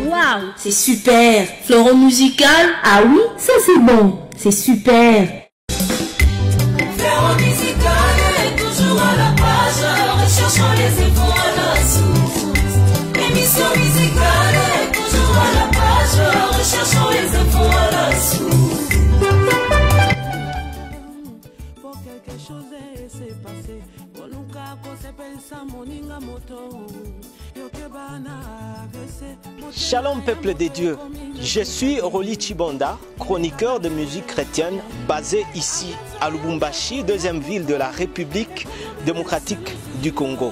Waouh, c'est super. Fleuron musical. Ah oui, ça c'est bon. C'est super. Fleuron musical est toujours à la page, recherchant les infos à la source. Émission musicale est toujours à la page, recherchant les infos à la source. Pour quelque chose s'est passé, pour nous qu'on s'appelle ça moninga moto. Shalom peuple de Dieu, je suis Roli Chibonda, chroniqueur de musique chrétienne basé ici à Lubumbashi, deuxième ville de la République démocratique du Congo.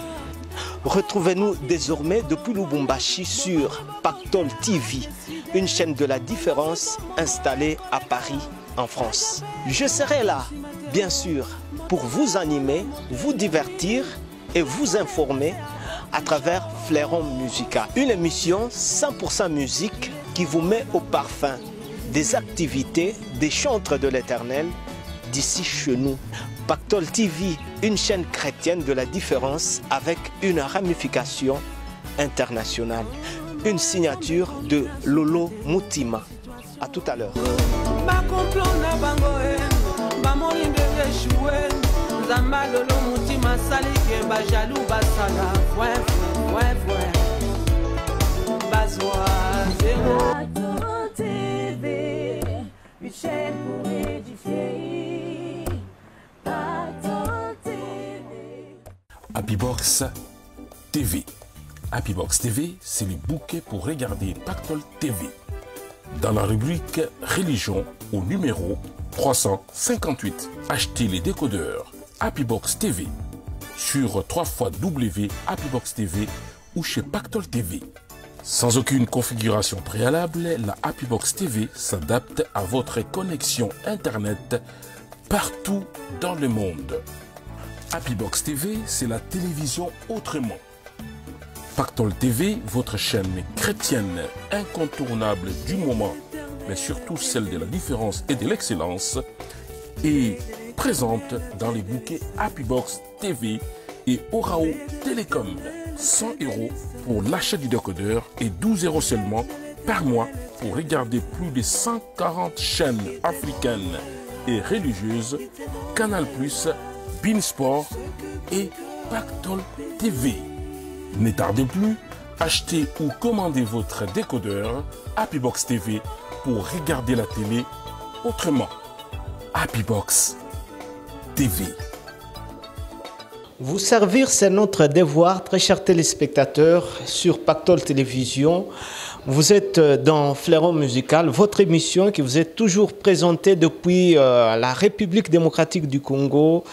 Retrouvez-nous désormais depuis Lubumbashi sur Pactol TV, une chaîne de la différence installée à Paris en France. Je serai là, bien sûr, pour vous animer, vous divertir et vous informer à travers Fleuron musical, une émission 100% musique qui vous met au parfum des activités des chantres de l'Éternel d'ici chez nous. Pactol TV, une chaîne chrétienne de la différence avec une ramification internationale. Une signature de Lolo Mutima. À tout à l'heure. Zamba lolo mutima sali ke ba jalou basala Bazwa Pactol TV, une chaîne pour édifier. Pactol TV. Happybox TV. Happybox TV, c'est le bouquet pour regarder Pactol TV. Dans la rubrique Religion, au numéro 358, achetez les décodeurs Happybox TV sur www.happybox.tv ou chez Pactol TV. Sans aucune configuration préalable, la Happybox TV s'adapte à votre connexion Internet partout dans le monde. Happybox TV, c'est la télévision autrement. Pactol TV, votre chaîne chrétienne incontournable du moment, mais surtout celle de la différence et de l'excellence, est présente dans les bouquets Happybox TV et Orao Telecom. 100 € pour l'achat du décodeur et 12 € seulement par mois pour regarder plus de 140 chaînes africaines et religieuses, Canal+, Beansport et Pactol TV. Ne tardez plus, achetez ou commandez votre décodeur Happybox TV pour regarder la télé autrement. Happybox TV. Vous servir, c'est notre devoir, très chers téléspectateurs, sur Pactol Télévision. Vous êtes dans Fleuron musical, votre émission qui vous est toujours présentée depuis la République démocratique du Congo,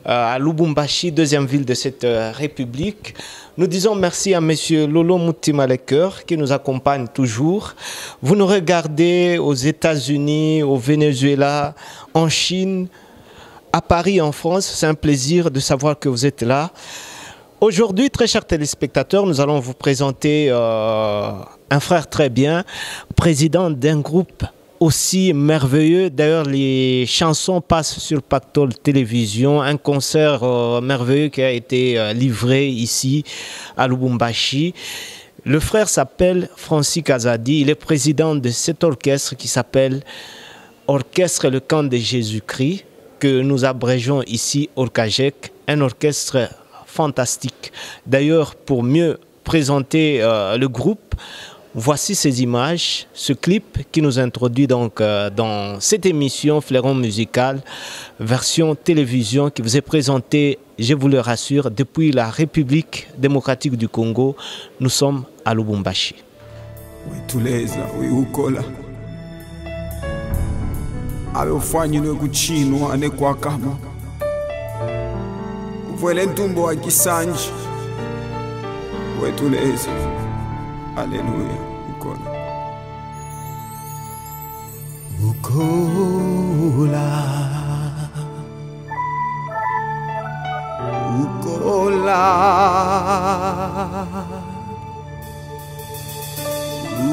à Lubumbashi, deuxième ville de cette République. Nous disons merci à M. Lolo Mutima Lecoeur qui nous accompagne toujours. Vous nous regardez aux États-Unis, au Venezuela, en Chine, à Paris, en France. C'est un plaisir de savoir que vous êtes là. Aujourd'hui, très chers téléspectateurs, nous allons vous présenter un frère très bien, président d'un groupe aussi merveilleux. D'ailleurs, les chansons passent sur Pactol Télévision, un concert merveilleux qui a été livré ici à Lubumbashi. Le frère s'appelle Francis Kazadi, il est président de cet orchestre qui s'appelle Orchestre Le Camp de Jésus-Christ, que nous abrégeons ici Orcagec, un orchestre fantastique. D'ailleurs, pour mieux présenter le groupe, voici ces images, ce clip qui nous introduit donc dans cette émission Fleuron musical, version télévision qui vous est présentée, je vous le rassure, depuis la République démocratique du Congo. Nous sommes à Lubumbashi. Oui, tuleza, oui, ukola. Abe ufanyi no kuchino ane kwa kama. Uvwele ntumbo wa kisanji. Oui, tuleza. Alléluia. Ukola. Ukola. Ukola.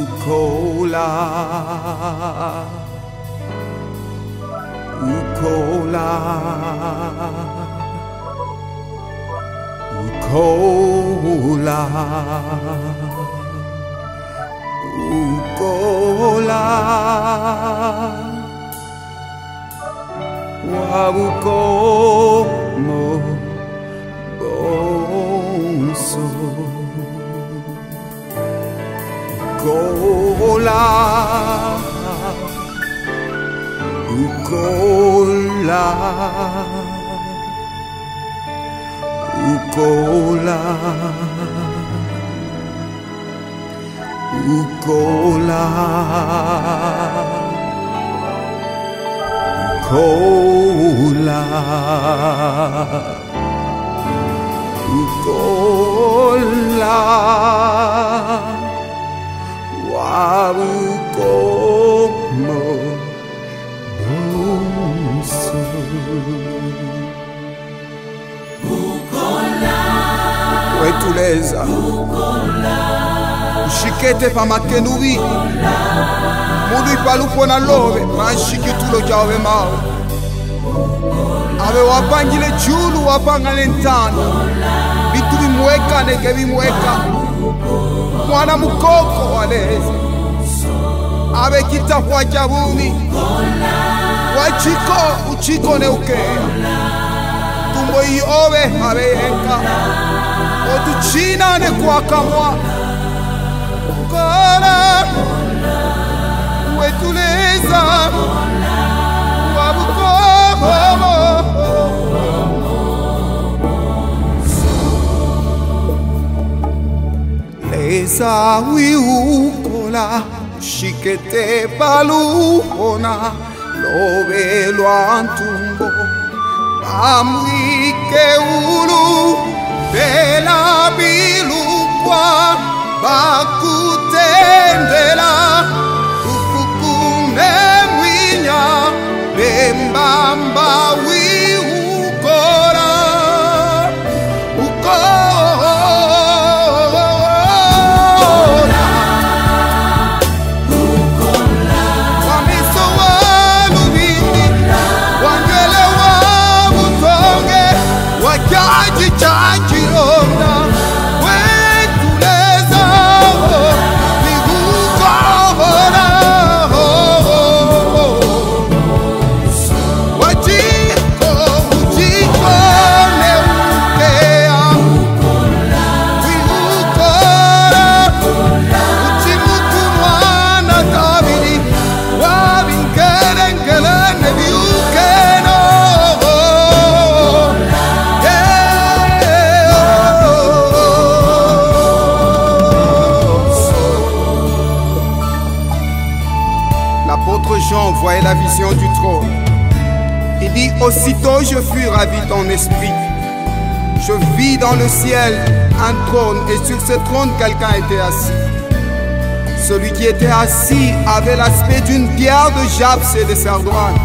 Ukola. Ukola. Ukola, ukola, wabukomo bonso. Ukola, ukola, ukola, ukola, ukola, ukola, wabukomo bonso. Wetuleza ushikete pa makenubi mudu ipalupo na lobe mashikitulo jawe mawe awe wapangile julu wapangale ntano bitu bimweka neke bimweka mwana mukoko walezi awe kitafwa chabuni wachiko uchiko neukea tumbo iobe awe yenka otuchina ne kwakamwa kola wetuleza wabukomo leza wiukola shikete baluona lobe lwantumbo amwike ulu bela bilukwa bakutendela ukukune mwinya bembamba wiukora ukora wamiso walubini wangele wabutonge wakaji chachirona Jean voyait la vision du trône. Il dit, aussitôt je fus ravi en esprit. Je vis dans le ciel un trône et sur ce trône quelqu'un était assis. Celui qui était assis avait l'aspect d'une pierre de jaspis et de sardoine.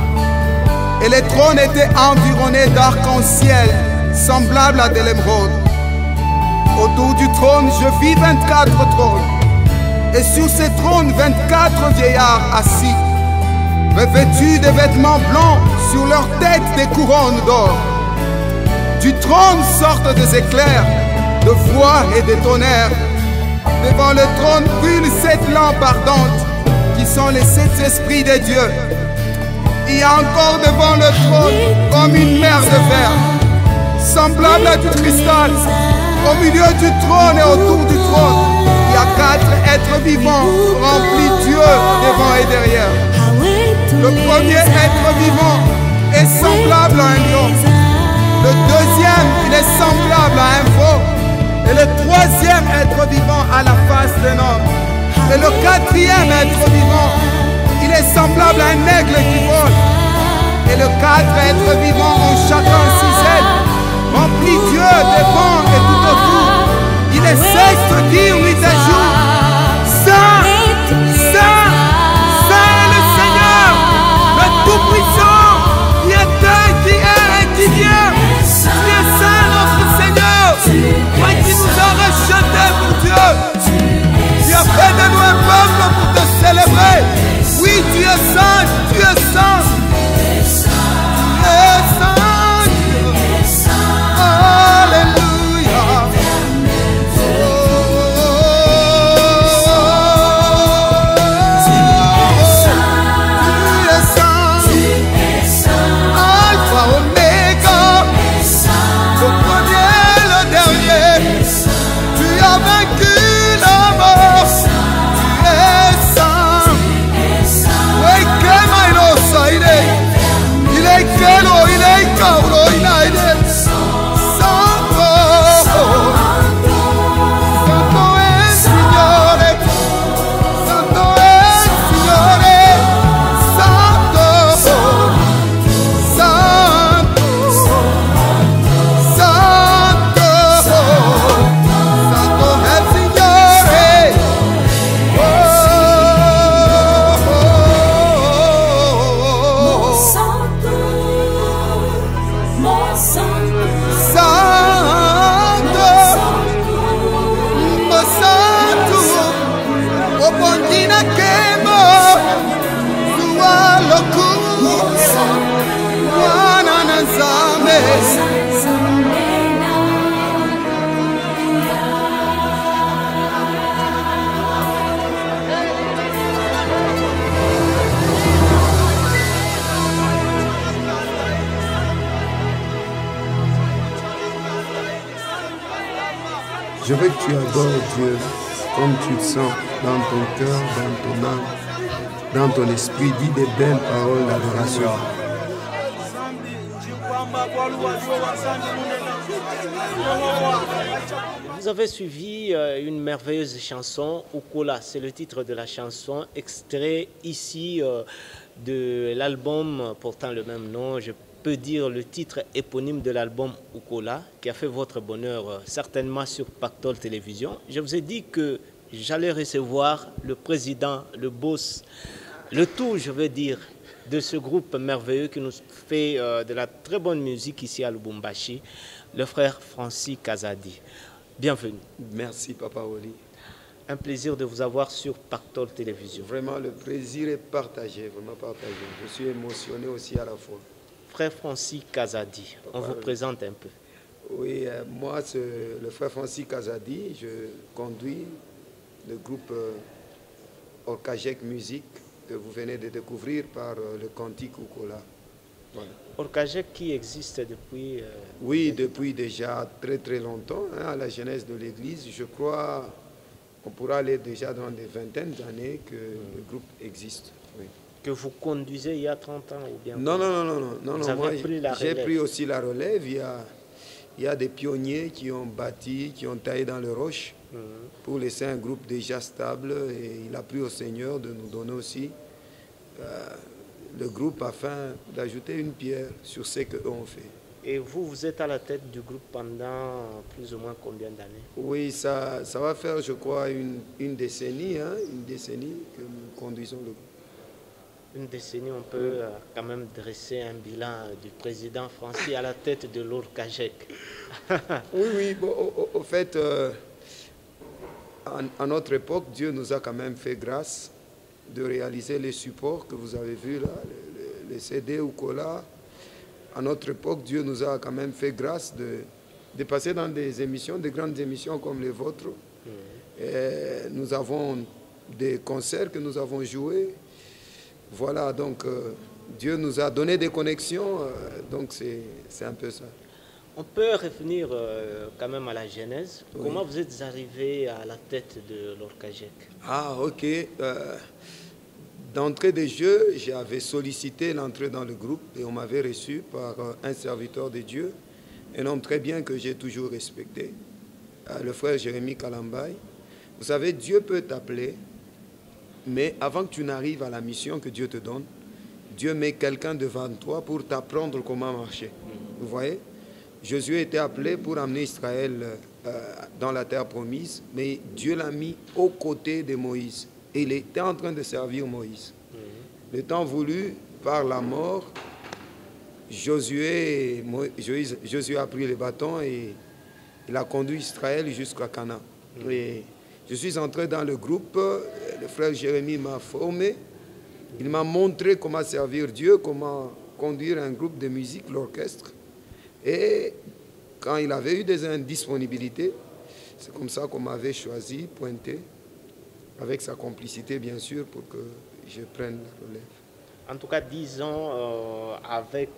Et les trônes étaient environnés d'arc-en-ciel, semblables à de l'émeraude. Autour du trône, je vis 24 trônes. Et sur ces trônes, 24 vieillards assis, revêtus de vêtements blancs, sur leurs têtes des couronnes d'or. Du trône sortent des éclairs, de voix et de tonnerres. Devant le trône brûlent 7 lampes ardentes, qui sont les 7 esprits de Dieu. Il y a encore devant le trône, comme une mer de fer, semblable à du cristal. Au milieu du trône et autour du trône, il y a 4 êtres vivants, remplis Dieu devant et derrière. Le premier être vivant est semblable à un lion. Le deuxième, il est semblable à un veau. Et le troisième être vivant a la face d'un homme. Et le quatrième être vivant, il est semblable à un aigle qui vole. Et les 4 êtres vivants ont chacun 6 ailes, remplis Dieu devant et tout autour. Il est cesse de dire nuit et jour, Saint, Saint, Saint est le Seigneur, le Tout-Puissant, qui était, qui est et qui vient. Tu es Saint notre Seigneur, toi qui nous as rachetés pour Dieu. Tu as fait de nous un peuple pour te célébrer. Oui, tu es saint, tu es saint. Tu es saint, Dieu. Alléluia. Je veux que tu adores Dieu comme tu te sens dans ton cœur, dans ton âme, dans ton esprit. Dis des belles paroles d'adoration. Vous avez suivi une merveilleuse chanson, Ukola, c'est le titre de la chanson, extrait ici de l'album portant le même nom. Je peux dire le titre éponyme de l'album Ukola, qui a fait votre bonheur certainement sur Pactol Télévision. Je vous ai dit que j'allais recevoir le président, le boss, le tout, je veux dire, de ce groupe merveilleux qui nous fait de la très bonne musique ici à Lubumbashi, le frère Francis Kazadi. Bienvenue. Merci, Papa Oli. Un plaisir de vous avoir sur Pactol Télévision. Vraiment, le plaisir est partagé, vraiment partagé. Je suis émotionné aussi à la fois. Frère Francis Kazadi, on vous présente un peu. Oui, moi, c'est le frère Francis Kazadi. Je conduis le groupe Orkajek Musique que vous venez de découvrir par le cantique Ukola. Voilà. Orkajek qui existe depuis... oui, depuis déjà très très longtemps, hein, à la genèse de l'Église. Je crois qu'on pourra aller déjà dans des vingtaines d'années que le groupe existe. Oui. Que vous conduisez il y a 30 ans ou bien? Non, moi j'ai pris aussi la relève. Il y a des pionniers qui ont bâti, qui ont taillé dans les roches pour laisser un groupe déjà stable. Et il a pris au Seigneur de nous donner aussi le groupe afin d'ajouter une pierre sur ce qu'eux ont fait. Et vous, vous êtes à la tête du groupe pendant plus ou moins combien d'années? Oui, ça va faire, je crois, une décennie, hein, une décennie que nous conduisons le groupe. Une décennie, on peut quand même dresser un bilan du président Francis à la tête de l'Orkajek. Oui, bon, au fait, à notre époque, Dieu nous a quand même fait grâce de réaliser les supports que vous avez vus là, les CD Ukola. À notre époque, Dieu nous a quand même fait grâce de passer dans des émissions, des grandes émissions comme les vôtres. Et nous avons des concerts que nous avons joués. Voilà, donc Dieu nous a donné des connexions, donc c'est un peu ça. On peut revenir quand même à la genèse. Oui. Comment vous êtes arrivé à la tête de l'Orkajek? Ah, ok. D'entrée de jeu, j'avais sollicité l'entrée dans le groupe et on m'avait reçu par un serviteur de Dieu, un homme très bien que j'ai toujours respecté, le frère Jérémie Kalambay. Vous savez, Dieu peut t'appeler, mais avant que tu n'arrives à la mission que Dieu te donne, Dieu met quelqu'un devant toi pour t'apprendre comment marcher. Vous voyez? Josué était appelé pour amener Israël dans la terre promise, mais Dieu l'a mis aux côtés de Moïse. Et il était en train de servir Moïse. Le temps voulu, par la mort, Josué a pris le bâton et il a conduit Israël jusqu'à Canaan. Et je suis entré dans le groupe, le frère Jérémie m'a formé, il m'a montré comment servir Dieu, comment conduire un groupe de musique, l'orchestre. Et quand il avait eu des indisponibilités, c'est comme ça qu'on m'avait choisi, pointé, avec sa complicité bien sûr, pour que je prenne la relève. En tout cas, disons, avec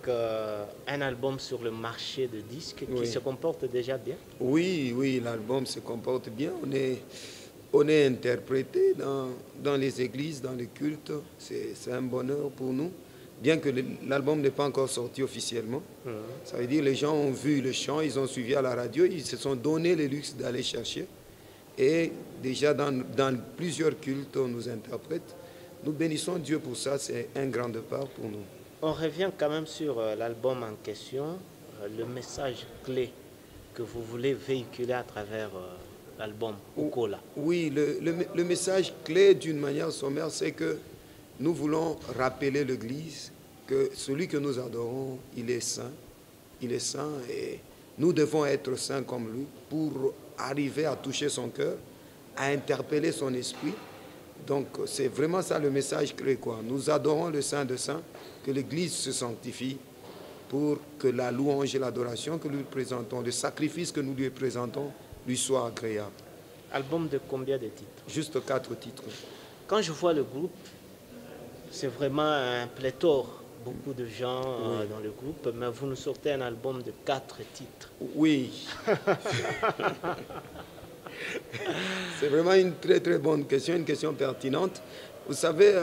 un album sur le marché de disques qui se comporte déjà bien. Oui, l'album se comporte bien. On est interprété dans les églises, dans les cultes. C'est un bonheur pour nous. Bien que l'album n'est pas encore sorti officiellement. Ça veut dire que les gens ont vu le chant, ils ont suivi à la radio, ils se sont donné le luxe d'aller chercher. Et déjà dans plusieurs cultes, on nous interprète. Nous bénissons Dieu pour ça, c'est un grand départ pour nous. On revient quand même sur l'album en question, le message clé que vous voulez véhiculer à travers l'album Ukola. Oui, le message clé d'une manière sommaire, c'est que nous voulons rappeler l'Église que celui que nous adorons, il est saint et nous devons être saints comme lui pour arriver à toucher son cœur, à interpeller son esprit. Donc c'est vraiment ça le message clé, quoi. Nous adorons le Saint de Saints, que l'Église se sanctifie pour que la louange et l'adoration que nous lui présentons, le sacrifice que nous lui présentons, lui soit agréable. Album de combien de titres? Juste 4 titres. Quand je vois le groupe, c'est vraiment un pléthore. Beaucoup de gens dans le groupe, mais vous nous sortez un album de 4 titres. Oui. C'est vraiment une très très bonne question, une question pertinente. Vous savez,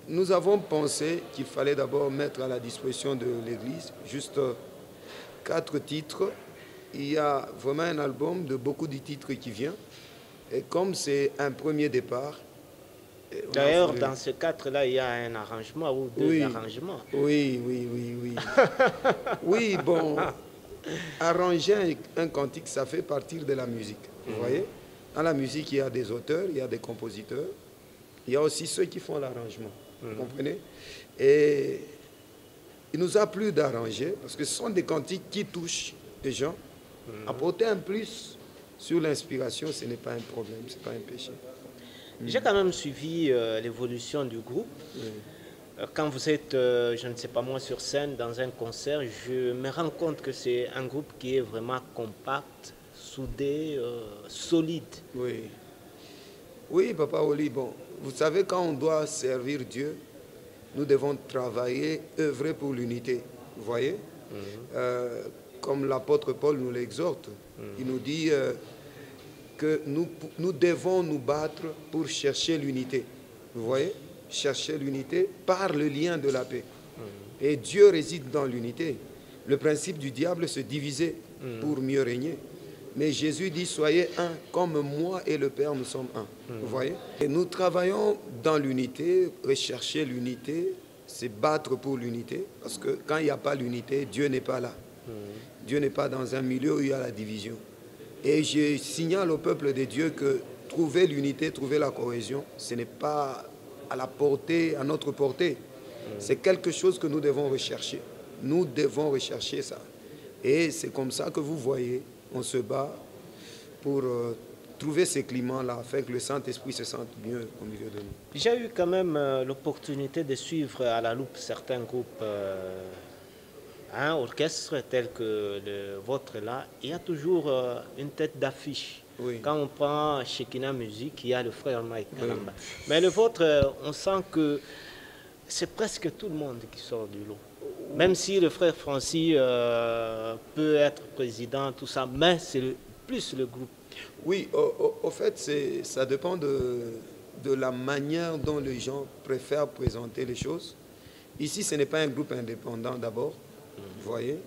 nous avons pensé qu'il fallait d'abord mettre à la disposition de l'Église juste 4 titres. Il y a vraiment un album de beaucoup de titres qui vient. Et comme c'est un premier départ... D'ailleurs, dans ce 4-là, il y a un arrangement ou 2 arrangements. Oui. Oui, bon, arranger un cantique, ça fait partie de la musique. Vous voyez? Dans la musique, il y a des auteurs, il y a des compositeurs. Il y a aussi ceux qui font l'arrangement. Vous comprenez? Et il nous a plu d'arranger, parce que ce sont des cantiques qui touchent les gens. Apporter un plus sur l'inspiration, ce n'est pas un problème, ce n'est pas un péché. J'ai quand même suivi l'évolution du groupe. Quand vous êtes, je ne sais pas moi, sur scène, dans un concert, je me rends compte que c'est un groupe qui est vraiment compact, soudé, solide. Oui, Papa Oli, bon, vous savez, quand on doit servir Dieu, nous devons travailler, œuvrer pour l'unité. Vous voyez? Comme l'apôtre Paul nous l'exhorte, il nous dit que nous devons nous battre pour chercher l'unité. Vous voyez? Chercher l'unité par le lien de la paix. Et Dieu réside dans l'unité. Le principe du diable, c'est diviser pour mieux régner. Mais Jésus dit, soyez un, comme moi et le Père, nous sommes un. Vous voyez? Et nous travaillons dans l'unité, rechercher l'unité, c'est battre pour l'unité. Parce que quand il n'y a pas l'unité, Dieu n'est pas là. Dieu n'est pas dans un milieu où il y a la division. Et je signale au peuple de Dieu que trouver l'unité, trouver la cohésion, ce n'est pas à la portée, à notre portée. C'est quelque chose que nous devons rechercher. Nous devons rechercher ça. Et c'est comme ça que vous voyez, on se bat pour trouver ces climats-là, afin que le Saint-Esprit se sente mieux au milieu de nous. J'ai eu quand même l'opportunité de suivre à la loupe certains groupes orchestres tels que le vôtre là. Il y a toujours une tête d'affiche. Quand on prend Shekinah Music, il y a le frère Mike Kalamba. Mais le vôtre, on sent que c'est presque tout le monde qui sort du lot. Même si le frère Francis peut être président, tout ça, mais c'est plus le groupe. Oui, au fait, ça dépend de la manière dont les gens préfèrent présenter les choses. Ici, ce n'est pas un groupe indépendant d'abord, vous voyez.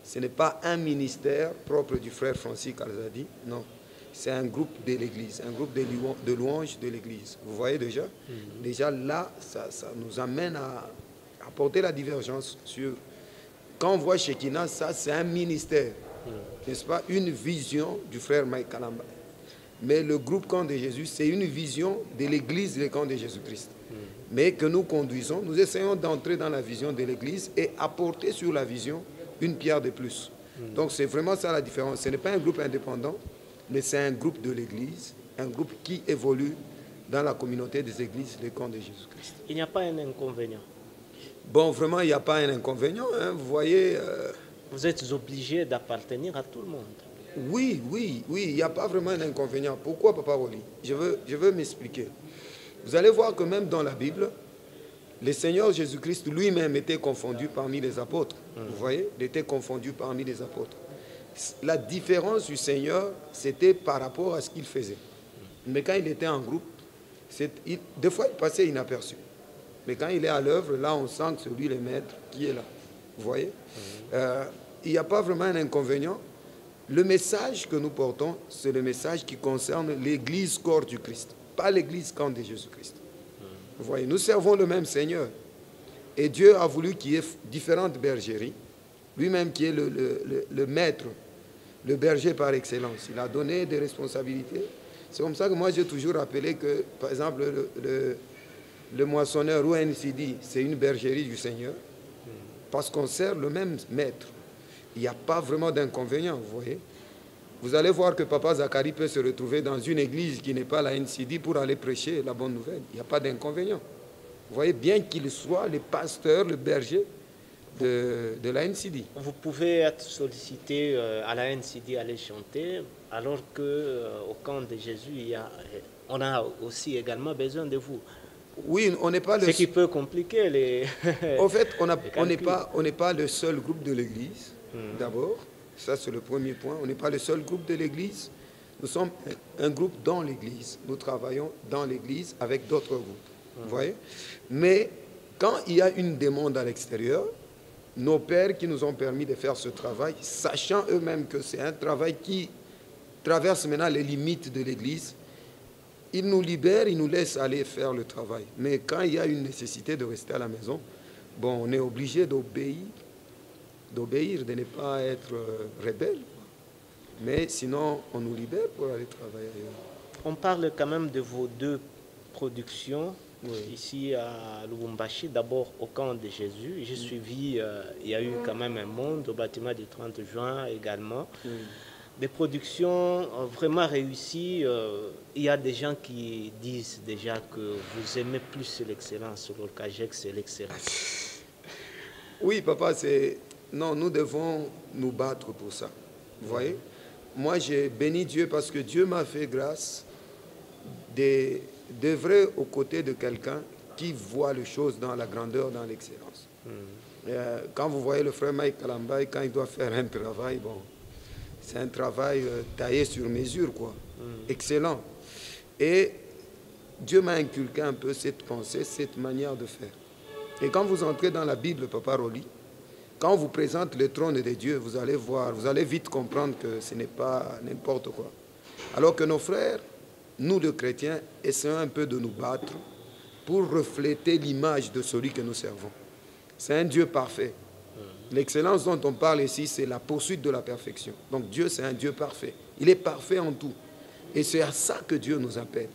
Ce n'est pas un ministère propre du frère Francis Kalzadi, non. C'est un groupe de l'Église, un groupe de louanges de l'Église. Vous voyez déjà? Déjà là, ça nous amène à apporter la divergence sur... Quand on voit Shekinah, ça c'est un ministère, n'est-ce pas? Une vision du frère Mike Kalamba. Mais le groupe Camp de Jésus, c'est une vision de l'Église du Camp de Jésus-Christ. Mais que nous conduisons, nous essayons d'entrer dans la vision de l'Église et apporter sur la vision une pierre de plus. Donc c'est vraiment ça la différence. Ce n'est pas un groupe indépendant, mais c'est un groupe de l'Église, un groupe qui évolue dans la communauté des églises du Camp de Jésus-Christ. Il n'y a pas un inconvénient? Bon, vraiment, il n'y a pas un inconvénient. Hein. Vous voyez... Vous êtes obligé d'appartenir à tout le monde. Oui, il n'y a pas vraiment un inconvénient. Pourquoi, Papa Woli? Je veux m'expliquer. Vous allez voir que même dans la Bible, le Seigneur Jésus-Christ lui-même était confondu parmi les apôtres. Vous voyez? Il était confondu parmi les apôtres. La différence du Seigneur, c'était par rapport à ce qu'il faisait. Mais quand il était en groupe, des fois il passait inaperçu. Mais quand il est à l'œuvre, là on sent que c'est lui le maître qui est là. Vous voyez? Il n'y a pas vraiment un inconvénient. Le message que nous portons, c'est le message qui concerne l'Église corps du Christ, pas l'Église camp de Jésus-Christ. Vous voyez, nous servons le même Seigneur. Et Dieu a voulu qu'il y ait différentes bergeries. Lui-même qui est le maître, le berger par excellence. Il a donné des responsabilités. C'est comme ça que moi j'ai toujours rappelé que, par exemple, le moissonneur ou NCD, c'est une bergerie du Seigneur. Parce qu'on sert le même maître. Il n'y a pas vraiment d'inconvénient, vous voyez. Vous allez voir que Papa Zacharie peut se retrouver dans une église qui n'est pas la NCD pour aller prêcher la bonne nouvelle. Il n'y a pas d'inconvénient. Vous voyez, bien qu'il soit le pasteur, le berger de la NCD. Vous pouvez être sollicité à la NCD, aller chanter, alors qu'au camp de Jésus, on a aussi également besoin de vous. Oui, on n'est pas le... Ce qui peut compliquer les... En fait, on n'est pas le seul groupe de l'Église, d'abord. Ça, c'est le premier point. On n'est pas le seul groupe de l'Église. nous sommes un groupe dans l'église. Nous travaillons dans l'église avec d'autres groupes. Vous voyez? Mais quand il y a une demande à l'extérieur, nos pères qui nous ont permis de faire ce travail, sachant eux-mêmes que c'est un travail qui traverse maintenant les limites de l'église, ils nous libèrent, ils nous laissent aller faire le travail. Mais quand il y a une nécessité de rester à la maison, bon, on est obligé d'obéir, de ne pas être rebelle. Mais sinon, on nous libère pour aller travailler ailleurs. On parle quand même de vos deux productions. Ici à Lubumbashi, d'abord au camp de Jésus. J'ai suivi, il y a eu quand même un monde au bâtiment du 30 juin également. Des productions vraiment réussies. Il y a des gens qui disent déjà que vous aimez plus l'excellence. Le Kajek, c'est l'excellence. Oui, papa, c'est... Non, nous devons nous battre pour ça. Vous voyez? Moi, j'ai béni Dieu parce que Dieu m'a fait grâce d'œuvrer aux côtés de quelqu'un qui voit les choses dans la grandeur, dans l'excellence. Quand vous voyez le frère Mike Kalambay, quand il doit faire un travail, bon, c'est un travail taillé sur mesure, quoi. Excellent. Et Dieu m'a inculqué un peu cette pensée, cette manière de faire. Et quand vous entrez dans la Bible, Papa Roli, quand on vous présente le trône de Dieu, vous allez voir, vous allez vite comprendre que ce n'est pas n'importe quoi. Alors que nos frères, nous les chrétiens, essayons un peu de nous battre pour refléter l'image de celui que nous servons. C'est un Dieu parfait. L'excellence dont on parle ici, c'est la poursuite de la perfection. Donc Dieu, c'est un Dieu parfait. Il est parfait en tout. Et c'est à ça que Dieu nous appelle.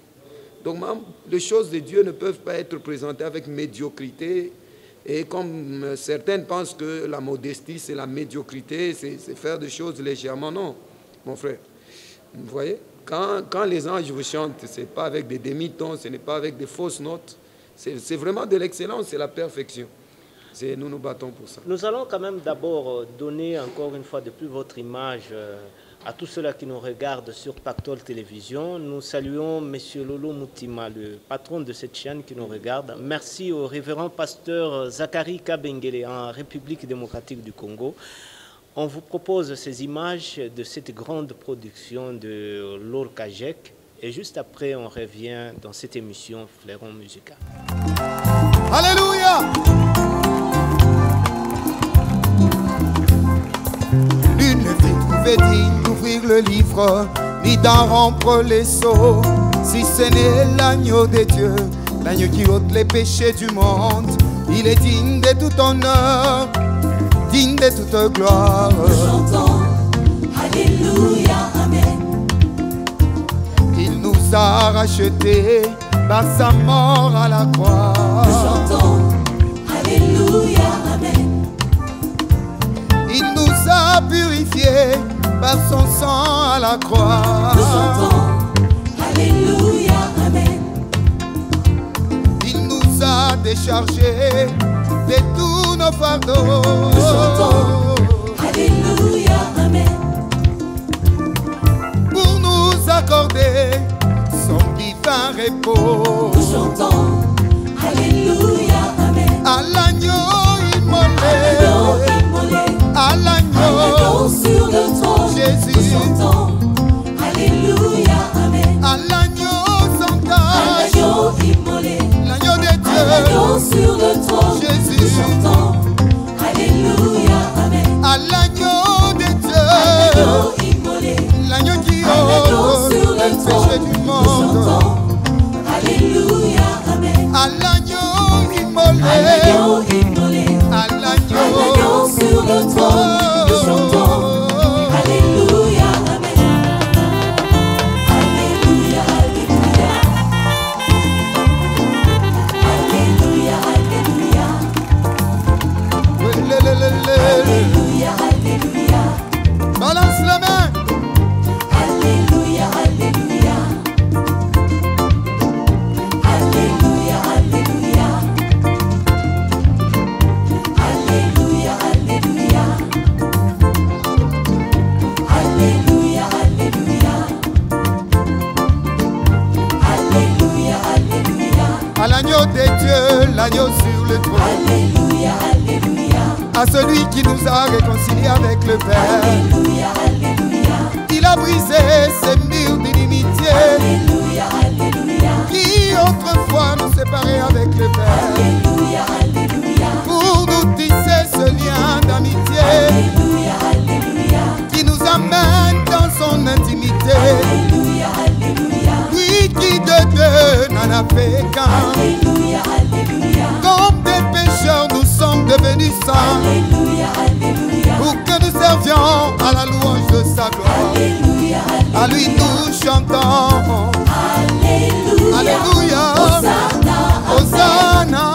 Donc même, les choses de Dieu ne peuvent pas être présentées avec médiocrité. Et comme certaines pensent que la modestie, c'est la médiocrité, c'est faire des choses légèrement. Non, mon frère. Vous voyez, quand les anges vous chantent, ce n'est pas avec des demi-tons, ce n'est pas avec des fausses notes. C'est vraiment de l'excellence, c'est la perfection. Nous nous battons pour ça. Nous allons quand même d'abord donner encore une fois de plus votre image à tous ceux-là qui nous regardent sur Pactol Télévision. Nous saluons M. Lolo Moutima, le patron de cette chaîne qui nous regarde. Merci au révérend pasteur Zachary Kabengele en République démocratique du Congo. On vous propose ces images de cette grande production de Lor Kajek. Et juste après, on revient dans cette émission Fleuron Musical. Alléluia! Nul ne fait trouver digne d'ouvrir le livre, ni d'en rompre les sceaux, si ce n'est l'agneau de Dieu, l'agneau qui ôte les péchés du monde. Il est digne de tout honneur, digne de toute gloire. Nous chantons Alléluia, Amen. Il nous a rachetés par sa mort à la croix. Nous chantons Alléluia, Amen. Il nous a purifiés par son sang à la croix. Nous chantons Alléluia, Amen. Il nous a déchargés de tous nos fardeaux. Nous chantons Alléluia, Amen. Pour nous accorder son divin repos. Nous chantons Alléluia, Amen. À l'agneau immolé, à L'agneau l'agneau sur le trône. Jésus. Nous chantons Alléluia, Amen. À l'agneau sans tache, L'agneau immolé. l'agneau de L'agneau Dieu. sur le trône. Jésus. Nous chantons Alléluia, Amen. À l'agneau de L'agneau Dieu, immolé. l'agneau qui L'agneau ôte sur le le péché trône. du Nous monde. chantons Alléluia, Amen. À l'agneau immolé, L'agneau immolé. à L'agneau l'agneau. sur le trône. Nous chantons Alléluia, Amen. Alléluia, Alléluia. Alléluia, Alléluia. Alléluia, Alléluia. Balance la main. Alléluia, Alléluia. Alléluia, Alléluia. Alléluia, Alléluia. Alléluia, Alléluia. Alléluia, Alléluia. À l'agneau de Dieu, l'agneau sur le trône. Alléluia, Alléluia. À celui qui nous a réconciliés avec le Père. Alléluia, Alléluia. Il a brisé ses murs n'a fait qu'un. Alléluia, Alléluia. Comme des pécheurs, nous sommes devenus saints. Alléluia, Alléluia. Pour que nous servions à la louange de sa gloire. Alléluia, À lui nous chantons. Alléluia. Alléluia. Hosanna, Hosanna.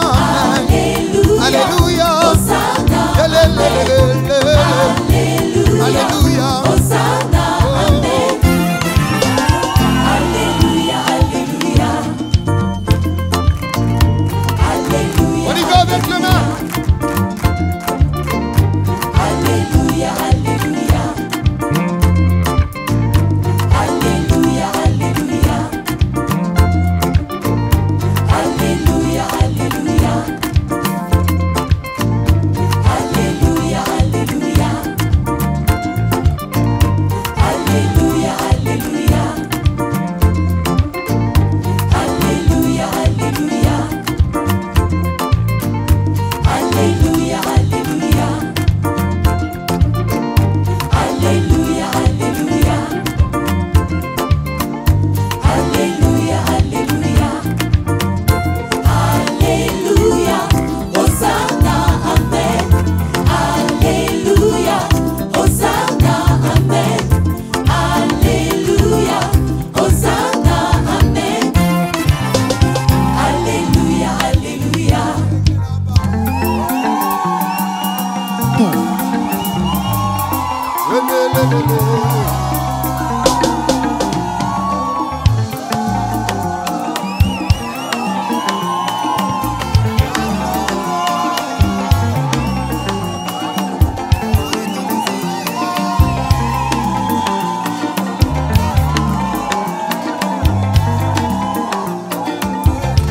Alléluia. Alléluia. Hosanna, Alléluia. Alléluia. Hosanna, Amen. Alléluia, Alléluia. Alléluia. On y va avec le main. Alléluia, Alléluia. Alléluia, Alléluia. Alléluia, Alléluia. Alléluia, Alléluia. Alléluia, Alléluia. Alléluia, Alléluia. Alléluia, Alléluia. Alléluia, Alléluia. Alléluia, Alléluia. Alléluia, Hosanna, Amen. Alléluia, Hosanna, Amen. Alléluia, Hosanna, Amen. Alléluia, Alléluia.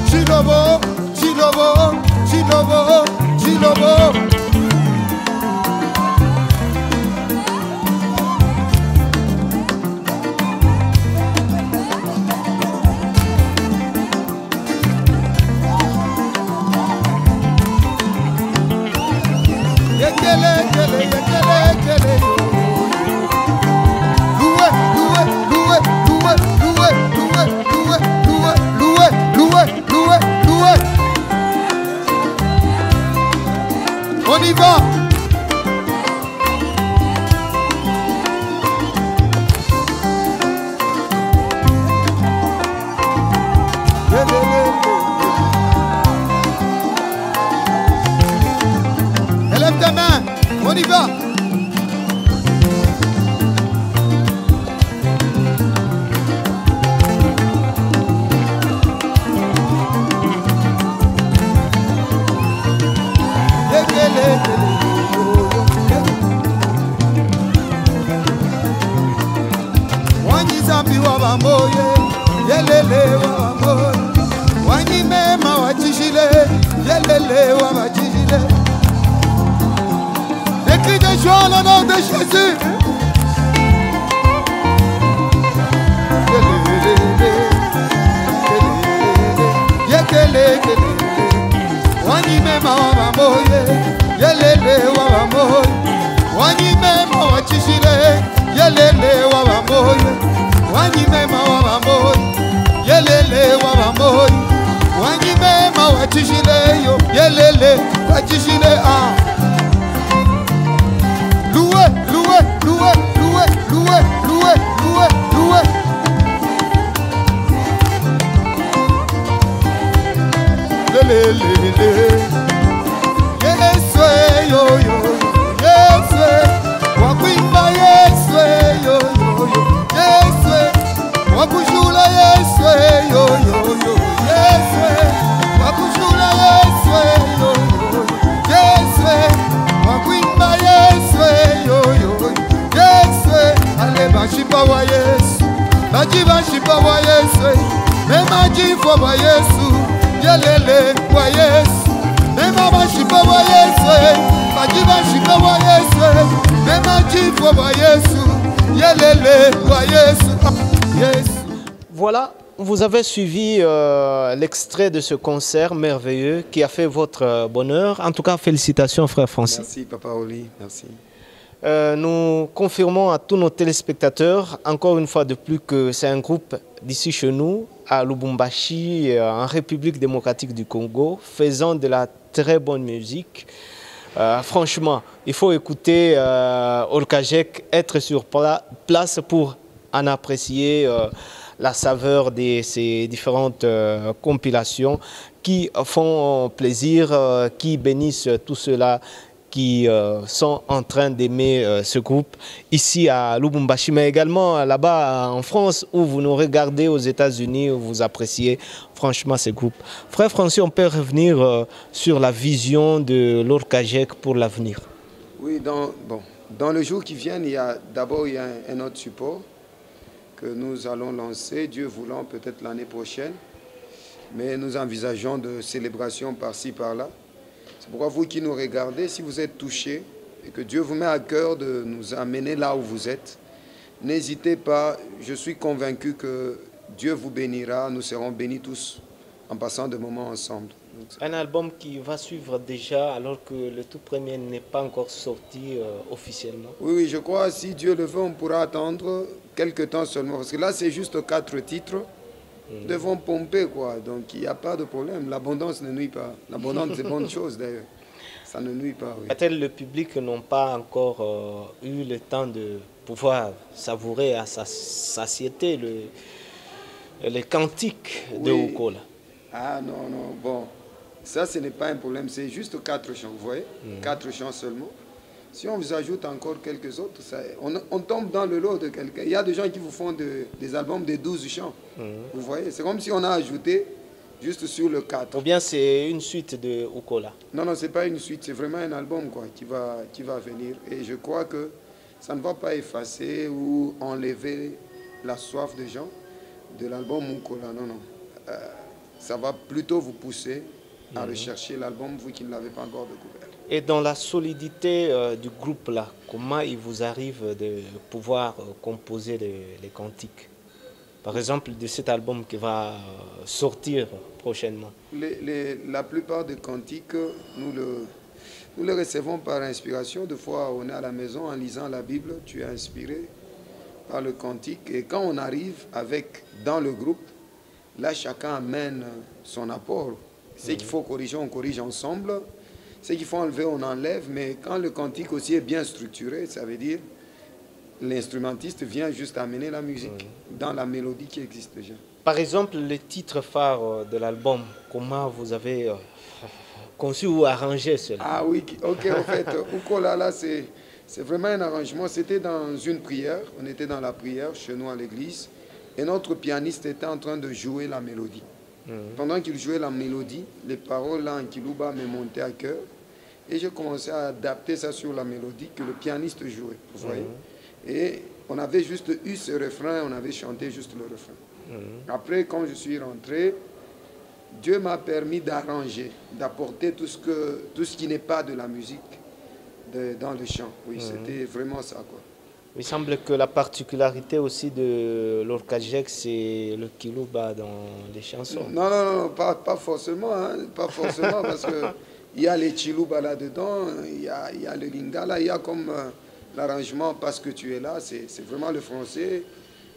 Chilobo, Chilobo, Chilobo, Chilobo. Yekele, yekele, yekele, yekele, yo. Loué, loué, loué, loué, loué, loué, loué, loué, loué, loué, loué. On y va. Élève ta main, on y va. Wanyi zambi wa bamboye, yelele wa bamboye. Wanyi mema wa chishile, yelele wa bachishile. Des cris de joie au nom de Jésus. Wanyi mema wa bamboye, yelele wa bamboye. Wanyi mema wa chishile, yelele wa bamboye. Wanyi mema wa bamboye, yelele wa bamboye. Wanyi mema wa chishile yo, yelele wa chishile ah. Loué, loué, loué, loué, loué, loué, loué, loué. Le. Yesu yo yo, Yesu. Wakwimba Yesu yo yo yo, Yesu. Wakushula Yesu yo yo yo, Yesu. Wakushula Yesu yo yo, Yesu. Wakwimba Yesu yo yo, Yesu. Ale bashipa wa Yesu, baji bashipa wa Yesu, mema jifo wa Yesu. Yelele wa Yesu, mema bashipa wa Yesu, baji bashipa wa Yesu, mema jifo wa Yesu. Yelele wa Yesu, Yesu. Voilà, vous avez suivi l'extrait de ce concert merveilleux qui a fait votre bonheur. En tout cas, félicitations, frère Francis. Merci, Papa Oli, merci. Nous confirmons à tous nos téléspectateurs, encore une fois de plus, que c'est un groupe d'ici chez nous, à Lubumbashi, en République démocratique du Congo, faisant de la très bonne musique. Franchement, il faut écouter Orkajek, être sur place pour en apprécier la saveur de ces différentes compilations qui font plaisir, qui bénissent tout cela qui sont en train d'aimer ce groupe ici à Lubumbashi, mais également là-bas en France où vous nous regardez, aux États-Unis, où vous appréciez franchement ce groupe. Frère Francis, on peut revenir sur la vision de l'Orkajek pour l'avenir. Oui, dans le jour qui vient, d'abord il y a un autre support que nous allons lancer, Dieu voulant peut-être l'année prochaine, mais nous envisageons de célébrations par-ci, par-là. C'est pourquoi vous qui nous regardez, si vous êtes touchés et que Dieu vous met à cœur de nous amener là où vous êtes, n'hésitez pas, je suis convaincu que Dieu vous bénira, nous serons bénis tous en passant des moments ensemble. Un album qui va suivre déjà alors que le tout premier n'est pas encore sorti officiellement. Oui, je crois, si Dieu le veut, on pourra attendre quelques temps seulement, parce que là c'est juste 4 titres. Nous devons pomper, quoi. Donc il n'y a pas de problème. L'abondance ne nuit pas. L'abondance, c'est bonne chose d'ailleurs. Ça ne nuit pas. Oui. Peut-être le public n'a pas encore eu le temps de pouvoir savourer à sa satiété les cantiques de Ukola. Ah non, non. Bon, ça, ce n'est pas un problème. C'est juste 4 chants, vous voyez 4 chants seulement. Si on vous ajoute encore quelques autres, on tombe dans le lot de quelqu'un. Il y a des gens qui vous font des albums de 12 chants. Vous voyez, c'est comme si on a ajouté juste sur le 4. Ou bien c'est une suite de Ukola. Non, non, ce n'est pas une suite, c'est vraiment un album quoi, qui va venir. Et je crois que ça ne va pas effacer ou enlever la soif des gens de l'album Ukola. Non, non. Ça va plutôt vous pousser à rechercher l'album, vous qui ne l'avez pas encore découvert. Et dans la solidité du groupe là, comment il vous arrive de pouvoir composer les cantiques? Par exemple, de cet album qui va sortir prochainement. La plupart des cantiques, nous les recevons par inspiration. Des fois, on est à la maison en lisant la Bible, tu es inspiré par le cantique. Et quand on arrive dans le groupe, là, chacun amène son apport. Ce qu'il faut corriger, on corrige ensemble. Ce qu'il faut enlever, on enlève. Mais quand le cantique aussi est bien structuré, ça veut dire l'instrumentiste vient juste amener la musique dans la mélodie qui existe déjà. Par exemple, le titre phare de l'album, comment vous avez conçu ou arrangé cela? Ah oui, ok, en fait, Ukola, là, c'est vraiment un arrangement. C'était dans une prière, on était dans la prière chez nous à l'église, et notre pianiste était en train de jouer la mélodie. Pendant qu'il jouait la mélodie, les paroles là en Kiluba me montaient à cœur, et j'ai commencé à adapter ça sur la mélodie que le pianiste jouait, vous voyez. Et on avait juste eu ce refrain, on avait chanté juste le refrain. Après, quand je suis rentré, Dieu m'a permis d'arranger, d'apporter tout ce qui n'est pas de la musique dans le chant. Oui, c'était vraiment ça, quoi. Il semble que la particularité aussi de l'Orkajek, c'est le Kiluba dans les chansons. Non, non, non, pas forcément, hein, pas forcément, parce qu'il y a les Chiluba là-dedans, il y a le Lingala, il y a comme l'arrangement Parce que tu es là, c'est vraiment le français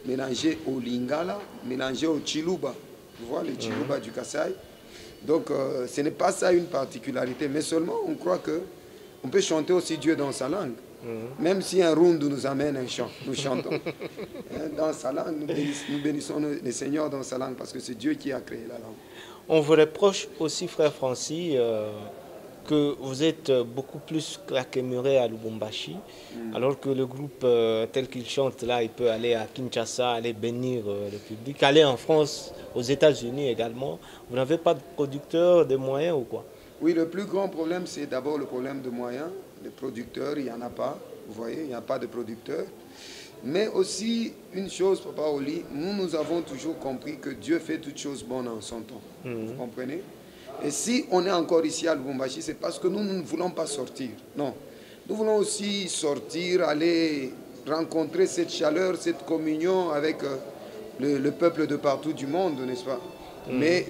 mélangé au Lingala, mélangé au Chiluba. Vous voyez, le Chiluba du Kasaï. Donc, ce n'est pas ça une particularité, mais seulement on croit qu'on peut chanter aussi Dieu dans sa langue. Même si un round nous amène un chant, nous chantons. Dans sa langue, nous bénissons le Seigneur dans sa langue, parce que c'est Dieu qui a créé la langue. On vous reproche aussi, frère Francis, que vous êtes beaucoup plus claquemuré à Lubumbashi, alors que le groupe tel qu'il chante là, il peut aller à Kinshasa, aller bénir le public, aller en France, aux États-Unis également. Vous n'avez pas de producteur, de moyens ou quoi? Oui, le plus grand problème, c'est d'abord le problème de moyens. Les producteurs, il n'y en a pas, vous voyez, il n'y a pas de producteurs. Mais aussi, une chose, Papa Oli, nous avons toujours compris que Dieu fait toutes choses bonnes en son temps. Vous comprenez? Et si on est encore ici à Lubumbashi, c'est parce que nous ne voulons pas sortir. Non. Nous voulons aussi sortir, aller rencontrer cette chaleur, cette communion avec le peuple de partout du monde, n'est-ce pas? Mais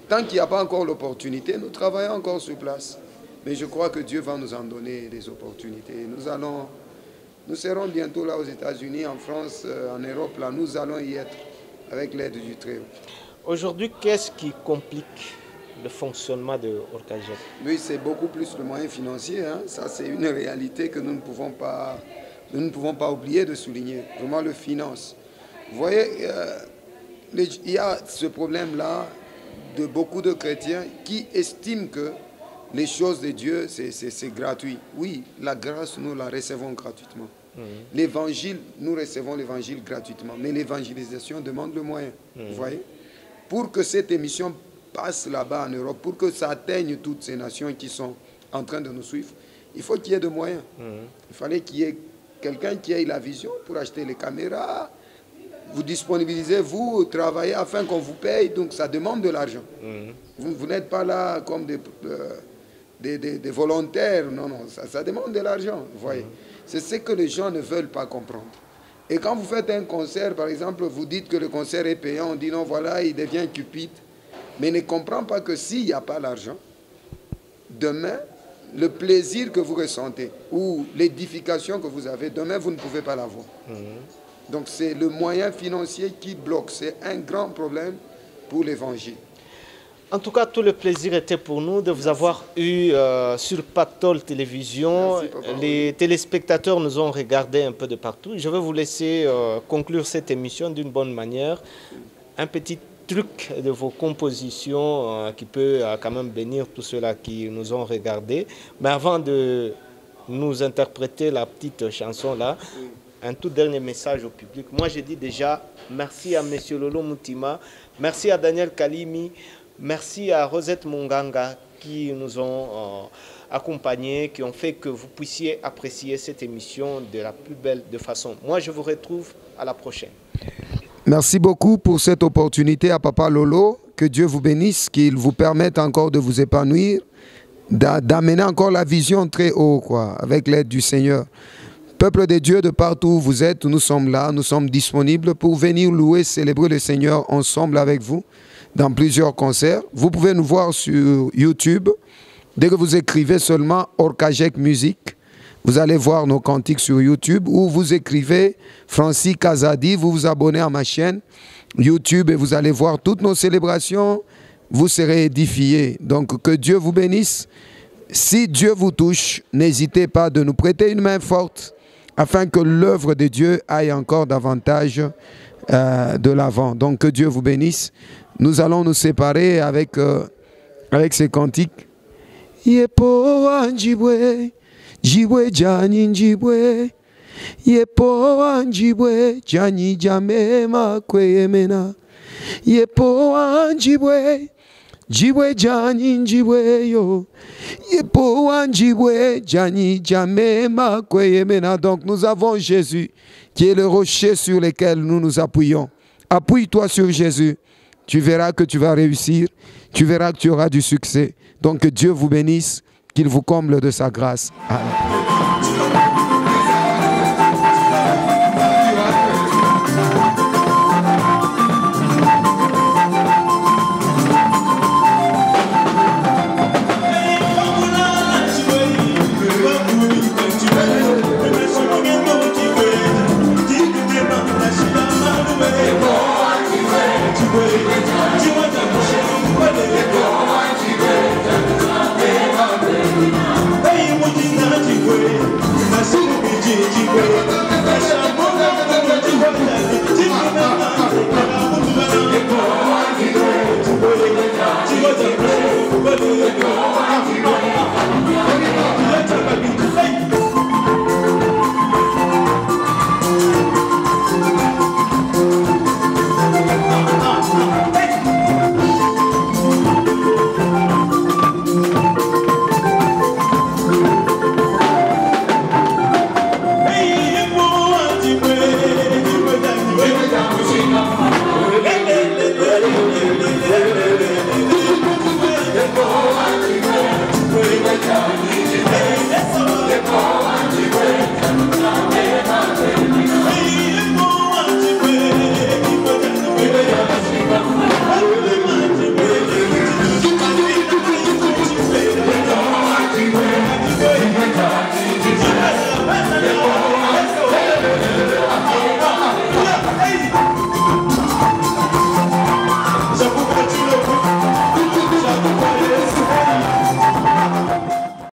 tant qu'il n'y a pas encore l'opportunité, nous travaillons encore sur place. Mais je crois que Dieu va nous en donner des opportunités. Nous serons bientôt là aux États-Unis, en France, en Europe. Là, nous allons y être avec l'aide du Très-Haut. Aujourd'hui, qu'est-ce qui complique le fonctionnement de Orkajek? Oui, c'est beaucoup plus le moyen financier. Hein. Ça, c'est une réalité que nous ne pouvons pas oublier de souligner. Vraiment, le finance. Vous voyez, il y a ce problème-là de beaucoup de chrétiens qui estiment que les choses de Dieu, c'est gratuit. Oui, la grâce, nous la recevons gratuitement. L'évangile, nous recevons l'évangile gratuitement. Mais l'évangélisation demande le moyen. Vous voyez? Pour que cette émission passe là-bas en Europe, pour que ça atteigne toutes ces nations qui sont en train de nous suivre, il faut qu'il y ait de moyens. Il fallait qu'il y ait quelqu'un qui ait la vision pour acheter les caméras. Vous disponibilisez, vous travaillez afin qu'on vous paye, donc ça demande de l'argent. Vous n'êtes pas là comme des volontaires, non, ça demande de l'argent, vous voyez. C'est ce que les gens ne veulent pas comprendre. Et quand vous faites un concert, par exemple, vous dites que le concert est payant, on dit non, voilà, il devient cupide. Mais ne comprend pas que s'il n'y a pas l'argent, demain, le plaisir que vous ressentez ou l'édification que vous avez, demain, vous ne pouvez pas l'avoir. Donc c'est le moyen financier qui bloque. C'est un grand problème pour l'évangile. En tout cas, tout le plaisir était pour nous de vous avoir eu sur Pactol Télévision. Merci, papa. Les téléspectateurs nous ont regardé un peu de partout. Je vais vous laisser conclure cette émission d'une bonne manière. Un petit truc de vos compositions qui peut quand même bénir tous ceux-là qui nous ont regardés. Mais avant de nous interpréter la petite chanson-là, un tout dernier message au public. Moi, je dis déjà merci à M. Lolo Moutima, merci à Daniel Kalimi, merci à Rosette Munganga qui nous ont accompagnés, qui ont fait que vous puissiez apprécier cette émission de la plus belle de façon. Moi, je vous retrouve à la prochaine. Merci beaucoup pour cette opportunité à Papa Lolo. Que Dieu vous bénisse, qu'il vous permette encore de vous épanouir, d'amener encore la vision très haut, quoi, avec l'aide du Seigneur. Peuple de Dieu, de partout où vous êtes, nous sommes là, nous sommes disponibles pour venir louer, célébrer le Seigneur ensemble avec vous dans plusieurs concerts. Vous pouvez nous voir sur YouTube. Dès que vous écrivez seulement Orkajek Musique, vous allez voir nos cantiques sur YouTube, ou vous écrivez Francis Kazadi, vous vous abonnez à ma chaîne YouTube et vous allez voir toutes nos célébrations, vous serez édifiés. Donc que Dieu vous bénisse. Si Dieu vous touche, n'hésitez pas de nous prêter une main forte afin que l'œuvre de Dieu aille encore davantage de l'avant. Donc que Dieu vous bénisse. Nous allons nous séparer avec ces cantiques. Yepo anjibwe, jibwe jani njibwe. Yepo anjibwe, jani jamema kweyemena. Yepo anjibwe, jibwe jani njibwe yo. Yepo anjibwe, jani jamema kweyemena. Donc nous avons Jésus qui est le rocher sur lequel nous nous appuyons. Appuie-toi sur Jésus. Tu verras que tu vas réussir. Tu verras que tu auras du succès. Donc que Dieu vous bénisse, qu'il vous comble de sa grâce. Amen.